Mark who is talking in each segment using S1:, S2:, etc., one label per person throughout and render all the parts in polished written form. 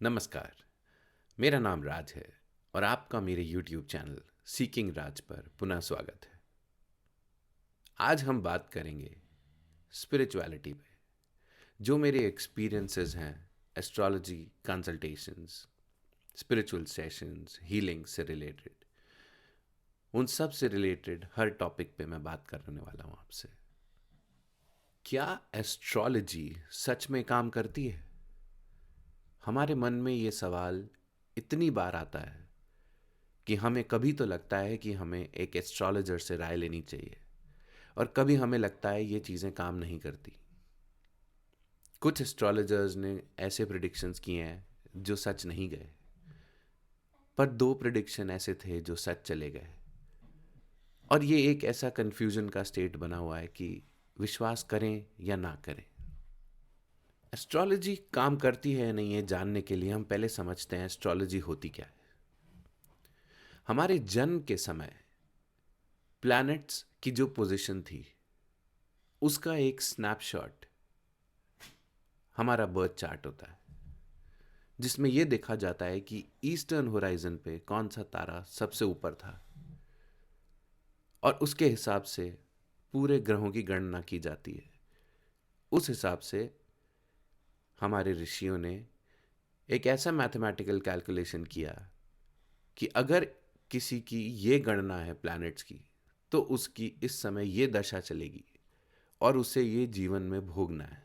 S1: नमस्कार। मेरा नाम राज है और आपका मेरे YouTube चैनल सीकिंग राज पर पुनः स्वागत है। आज हम बात करेंगे स्पिरिचुअलिटी पे, जो मेरे एक्सपीरियंसेस हैं astrology consultations, spiritual sessions, healing से रिलेटेड, उन सब से रिलेटेड हर टॉपिक पे मैं बात करने वाला हूँ आपसे। क्या एस्ट्रोलॉजी सच में काम करती है? हमारे मन में ये सवाल इतनी बार आता है कि हमें कभी तो लगता है कि हमें एक एस्ट्रोलॉजर से राय लेनी चाहिए और कभी हमें लगता है ये चीज़ें काम नहीं करती। कुछ एस्ट्रोलॉजर्स ने ऐसे प्रिडिक्शंस किए हैं जो सच नहीं गए, पर 2 प्रिडिक्शन ऐसे थे जो सच चले गए। और ये एक ऐसा कन्फ्यूजन का स्टेट बना हुआ है कि विश्वास करें या ना करें। एस्ट्रोलॉजी काम करती है या नहीं है जानने के लिए हम पहले समझते हैं एस्ट्रोलॉजी होती क्या है। हमारे जन्म के समय प्लैनेट्स की जो पोजीशन थी उसका एक स्नैपशॉट हमारा बर्थ चार्ट होता है, जिसमें यह देखा जाता है कि ईस्टर्न होराइजन पे कौन सा तारा सबसे ऊपर था और उसके हिसाब से पूरे ग्रहों की गणना की जाती है। उस हिसाब से हमारे ऋषियों ने एक ऐसा मैथमेटिकल कैलकुलेशन किया कि अगर किसी की ये गणना है प्लैनेट्स की, तो उसकी इस समय ये दशा चलेगी और उसे ये जीवन में भोगना है।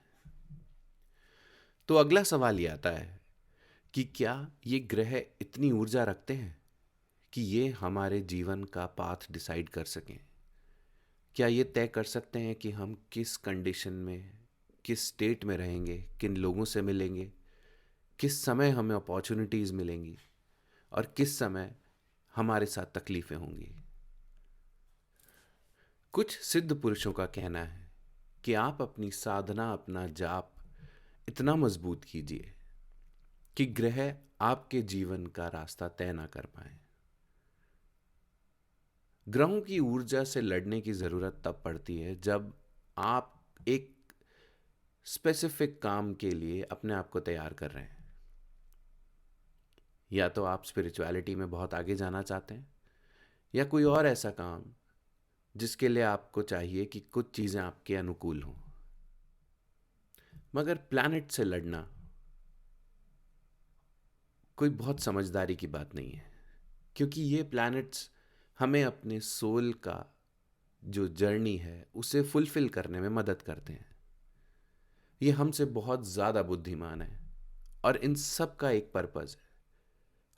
S1: तो अगला सवाल ये आता है कि क्या ये ग्रह इतनी ऊर्जा रखते हैं कि ये हमारे जीवन का पाथ डिसाइड कर सकें? क्या ये तय कर सकते हैं कि हम किस कंडीशन में, किस स्टेट में रहेंगे, किन लोगों से मिलेंगे, किस समय हमें अपॉर्चुनिटीज़ मिलेंगी और किस समय हमारे साथ तकलीफ़ें होंगी? कुछ सिद्ध पुरुषों का कहना है कि आप अपनी साधना, अपना जाप इतना मजबूत कीजिए कि ग्रह आपके जीवन का रास्ता तय ना कर पाए। ग्रहों की ऊर्जा से लड़ने की ज़रूरत तब पड़ती है जब आप एक स्पेसिफिक काम के लिए अपने आप को तैयार कर रहे हैं। या तो आप स्पिरिचुअलिटी में बहुत आगे जाना चाहते हैं, या कोई और ऐसा काम जिसके लिए आपको चाहिए कि कुछ चीज़ें आपके अनुकूल हों। मगर प्लैनेट से लड़ना कोई बहुत समझदारी की बात नहीं है, क्योंकि ये प्लैनेट्स हमें अपने सोल का जो जर्नी है उसे फुलफिल करने में मदद करते हैं। ये हमसे बहुत ज़्यादा बुद्धिमान है और इन सब का एक पर्पज़ है।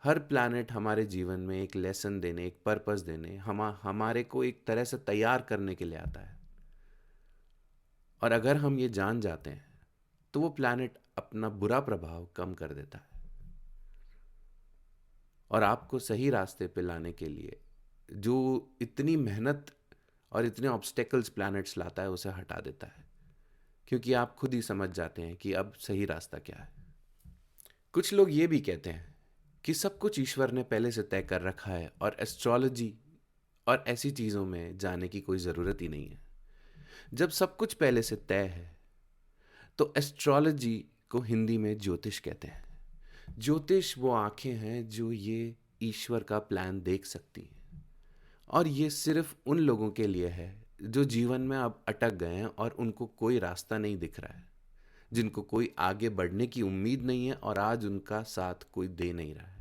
S1: हर प्लैनेट हमारे जीवन में एक लेसन देने, एक पर्पज़ देने, हमारे को एक तरह से तैयार करने के लिए आता है। और अगर हम ये जान जाते हैं तो वो प्लैनेट अपना बुरा प्रभाव कम कर देता है और आपको सही रास्ते पे लाने के लिए जो इतनी मेहनत और इतने ऑब्स्टेकल्स प्लैनेट्स लाता है उसे हटा देता है, क्योंकि आप खुद ही समझ जाते हैं कि अब सही रास्ता क्या है। कुछ लोग ये भी कहते हैं कि सब कुछ ईश्वर ने पहले से तय कर रखा है और एस्ट्रोलॉजी और ऐसी चीज़ों में जाने की कोई ज़रूरत ही नहीं है। जब सब कुछ पहले से तय है तो एस्ट्रोलॉजी को हिंदी में ज्योतिष कहते हैं। ज्योतिष वो आंखें हैं जो ये ईश्वर का प्लान देख सकती हैं, और ये सिर्फ उन लोगों के लिए है जो जीवन में अब अटक गए हैं और उनको कोई रास्ता नहीं दिख रहा है, जिनको कोई आगे बढ़ने की उम्मीद नहीं है और आज उनका साथ कोई दे नहीं रहा है।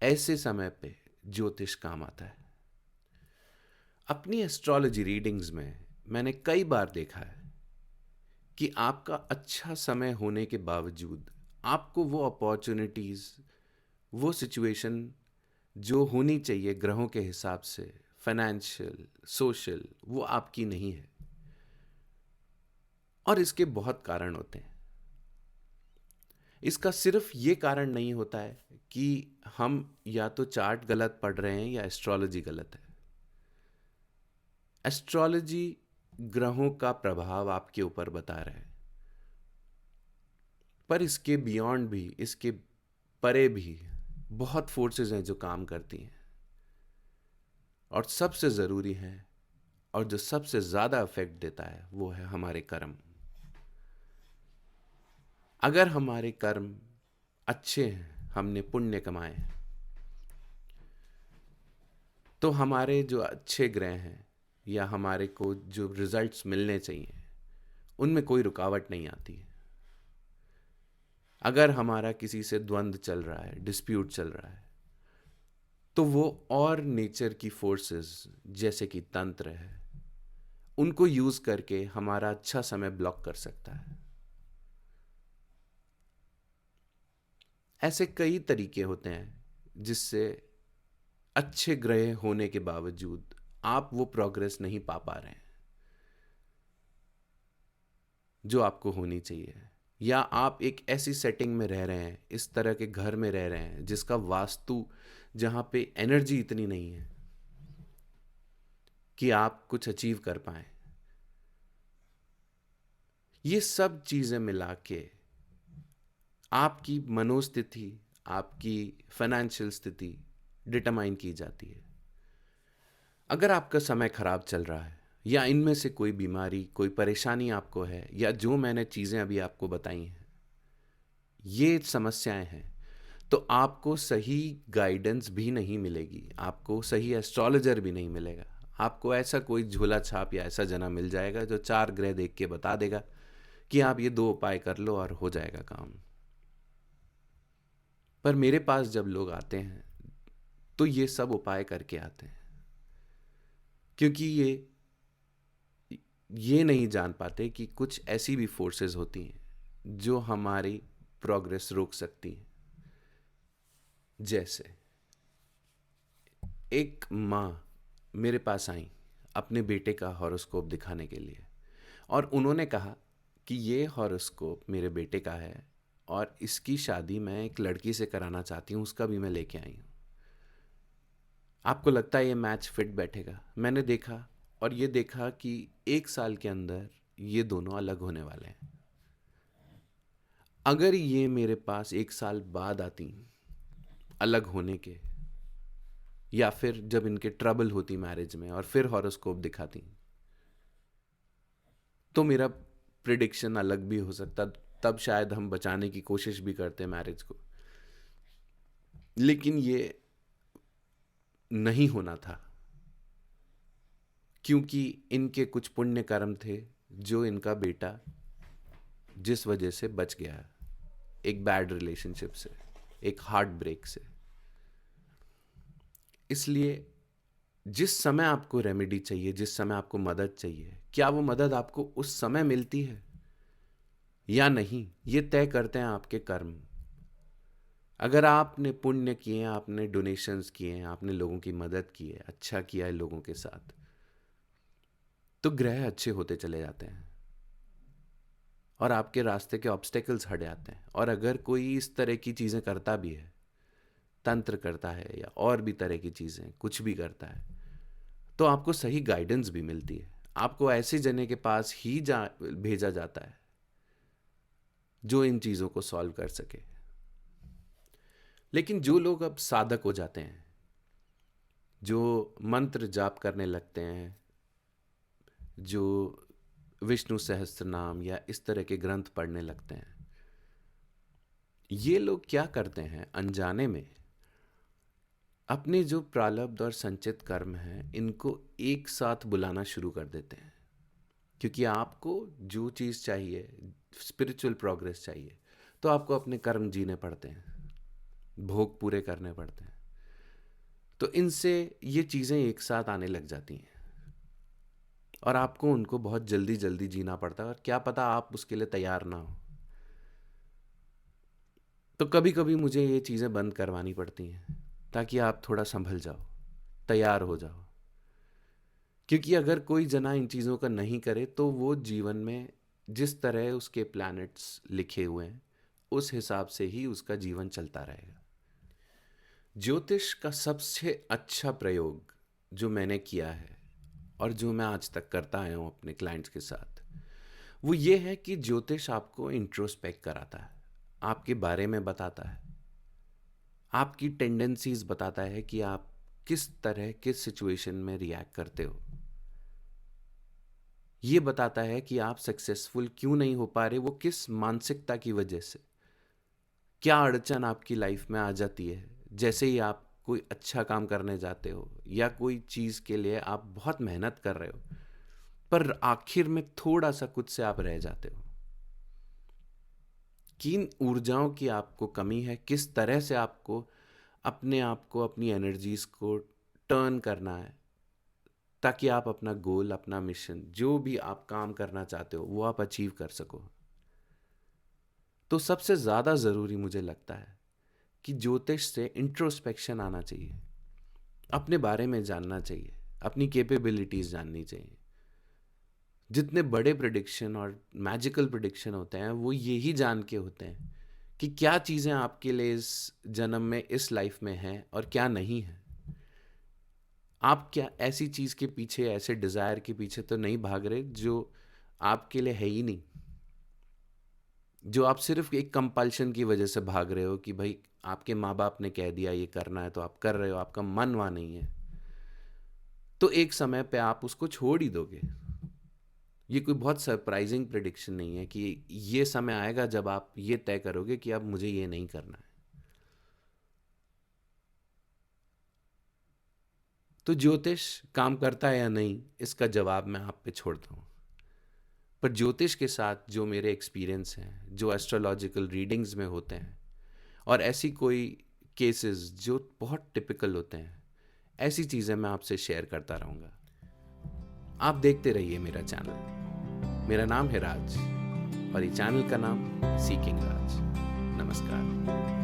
S1: ऐसे समय पे ज्योतिष काम आता है। अपनी एस्ट्रोलॉजी रीडिंग्स में मैंने कई बार देखा है कि आपका अच्छा समय होने के बावजूद आपको वो अपॉर्चुनिटीज़, वो सिचुएशन जो होनी चाहिए ग्रहों के हिसाब से, फाइनेंशियल, सोशल, वो आपकी नहीं है। और इसके बहुत कारण होते हैं। इसका सिर्फ ये कारण नहीं होता है कि हम या तो चार्ट गलत पढ़ रहे हैं या एस्ट्रोलॉजी गलत है। एस्ट्रोलॉजी ग्रहों का प्रभाव आपके ऊपर बता रहा है, पर इसके बियॉन्ड भी, इसके परे भी बहुत फोर्सेस हैं जो काम करती हैं, और सबसे ज़रूरी है और जो सबसे ज़्यादा इफेक्ट देता है वो है हमारे कर्म। अगर हमारे कर्म अच्छे हैं, हमने पुण्य कमाए हैं, तो हमारे जो अच्छे ग्रह हैं या हमारे को जो रिजल्ट्स मिलने चाहिए उनमें कोई रुकावट नहीं आती है। अगर हमारा किसी से द्वंद्व चल रहा है, डिस्प्यूट चल रहा है, तो वो और नेचर की फोर्सेस जैसे कि तंत्र है, उनको यूज करके हमारा अच्छा समय ब्लॉक कर सकता है। ऐसे कई तरीके होते हैं जिससे अच्छे ग्रह होने के बावजूद आप वो प्रोग्रेस नहीं पा पा रहे हैं जो आपको होनी चाहिए, या आप एक ऐसी सेटिंग में रह रहे हैं, इस तरह के घर में रह रहे हैं जिसका वास्तु, जहां पे एनर्जी इतनी नहीं है कि आप कुछ अचीव कर पाए। ये सब चीजें मिला के आपकी मनोस्थिति, आपकी फाइनेंशियल स्थिति डिटरमाइन की जाती है। अगर आपका समय खराब चल रहा है या इनमें से कोई बीमारी, कोई परेशानी आपको है, या जो मैंने चीज़ें अभी आपको बताई हैं ये समस्याएं हैं, तो आपको सही गाइडेंस भी नहीं मिलेगी, आपको सही एस्ट्रोलॉजर भी नहीं मिलेगा। आपको ऐसा कोई झोला छाप या ऐसा जना मिल जाएगा जो 4 ग्रह देख के बता देगा कि आप ये 2 उपाय कर लो और हो जाएगा काम। पर मेरे पास जब लोग आते हैं तो ये सब उपाय करके आते हैं, क्योंकि ये नहीं जान पाते कि कुछ ऐसी भी फोर्सेस होती हैं जो हमारी प्रोग्रेस रोक सकती हैं। जैसे एक माँ मेरे पास आई अपने बेटे का हॉरोस्कोप दिखाने के लिए, और उन्होंने कहा कि ये हॉरोस्कोप मेरे बेटे का है और इसकी शादी मैं एक लड़की से कराना चाहती हूँ, उसका भी मैं लेके आई हूँ। आपको लगता है ये मैच फिट बैठेगा? मैंने देखा और ये देखा कि 1 साल के अंदर ये दोनों अलग होने वाले हैं। अगर ये मेरे पास 1 साल बाद आती अलग होने के, या फिर जब इनके ट्रबल होती मैरिज में और फिर हॉरोस्कोप दिखाती, तो मेरा प्रिडिक्शन अलग भी हो सकता। तब शायद हम बचाने की कोशिश भी करते मैरिज को, लेकिन ये नहीं होना था क्योंकि इनके कुछ पुण्य कर्म थे जो इनका बेटा जिस वजह से बच गया, एक बैड रिलेशनशिप से, एक हार्ट ब्रेक से। इसलिए जिस समय आपको रेमेडी चाहिए, जिस समय आपको मदद चाहिए, क्या वो मदद आपको उस समय मिलती है या नहीं, ये तय करते हैं आपके कर्म। अगर आपने पुण्य किए, आपने डोनेशंस किए, आपने लोगों की मदद की है, अच्छा किया है लोगों के साथ, तो ग्रह अच्छे होते चले जाते हैं और आपके रास्ते के ऑब्स्टेकल्स हट जाते हैं। और अगर कोई इस तरह की चीज़ें करता भी है, तंत्र करता है या और भी तरह की चीज़ें कुछ भी करता है, तो आपको सही गाइडेंस भी मिलती है। आपको ऐसे जने के पास ही भेजा जाता है जो इन चीज़ों को सॉल्व कर सके। लेकिन जो लोग अब साधक हो जाते हैं, जो मंत्र जाप करने लगते हैं, जो विष्णु सहस्त्र नाम या इस तरह के ग्रंथ पढ़ने लगते हैं, ये लोग क्या करते हैं अनजाने में, अपने जो प्रारब्ध और संचित कर्म हैं इनको एक साथ बुलाना शुरू कर देते हैं। क्योंकि आपको जो चीज़ चाहिए, स्पिरिचुअल प्रोग्रेस चाहिए, तो आपको अपने कर्म जीने पड़ते हैं, भोग पूरे करने पड़ते हैं। तो इनसे ये चीज़ें एक साथ आने लग जाती हैं और आपको उनको बहुत जल्दी जल्दी जीना पड़ता है, और क्या पता आप उसके लिए तैयार ना हो। तो कभी कभी मुझे ये चीज़ें बंद करवानी पड़ती हैं ताकि आप थोड़ा संभल जाओ, तैयार हो जाओ। क्योंकि अगर कोई जना इन चीज़ों का नहीं करे तो वो जीवन में जिस तरह उसके प्लैनेट्स लिखे हुए हैं उस हिसाब से ही उसका जीवन चलता रहेगा। ज्योतिष का सबसे अच्छा प्रयोग जो मैंने किया है और जो मैं आज तक करता आया हूँ अपने क्लाइंट्स के साथ, वो ये है कि ज्योतिष आपको इंट्रोस्पेक्ट कराता है, आपके बारे में बताता है, आपकी टेंडेंसीज बताता है कि आप किस तरह किस सिचुएशन में रिएक्ट करते हो। ये बताता है कि आप सक्सेसफुल क्यों नहीं हो पा रहे, वो किस मानसिकता की वजह से, क्या अड़चन आपकी लाइफ में आ जाती है जैसे ही आप कोई अच्छा काम करने जाते हो या कोई चीज़ के लिए आप बहुत मेहनत कर रहे हो, पर आखिर में थोड़ा सा कुछ से आप रह जाते हो। किन ऊर्जाओं की आपको कमी है, किस तरह से आपको अपने आप को, अपनी एनर्जीज को टर्न करना है ताकि आप अपना गोल, अपना मिशन, जो भी आप काम करना चाहते हो वो आप अचीव कर सको। तो सबसे ज़्यादा ज़रूरी मुझे लगता है कि ज्योतिष से इंट्रोस्पेक्शन आना चाहिए, अपने बारे में जानना चाहिए, अपनी कैपेबिलिटीज़ जाननी चाहिए। जितने बड़े प्रिडिक्शन और मैजिकल प्रिडिक्शन होते हैं वो यही जान के होते हैं कि क्या चीज़ें आपके लिए इस जन्म में, इस लाइफ में हैं और क्या नहीं है। आप क्या ऐसी चीज़ के पीछे, ऐसे डिज़ायर के पीछे तो नहीं भाग रहे जो आपके लिए है ही नहीं, जो आप सिर्फ एक कंपल्शन की वजह से भाग रहे हो कि भाई आपके माँ बाप ने कह दिया ये करना है तो आप कर रहे हो, आपका मन वहाँ नहीं है, तो एक समय पे आप उसको छोड़ ही दोगे। ये कोई बहुत सरप्राइजिंग प्रिडिक्शन नहीं है कि ये समय आएगा जब आप ये तय करोगे कि अब मुझे ये नहीं करना है। तो ज्योतिष काम करता है या नहीं, इसका जवाब मैं आप पे छोड़ता हूँ। पर ज्योतिष के साथ जो मेरे एक्सपीरियंस हैं, जो एस्ट्रोलॉजिकल रीडिंग्स में होते हैं, और ऐसी कोई केसेस जो बहुत टिपिकल होते हैं, ऐसी चीज़ें मैं आपसे शेयर करता रहूँगा। आप देखते रहिए मेरा चैनल। मेरा नाम है राज और ये चैनल का नाम सीकिंग राज। नमस्कार।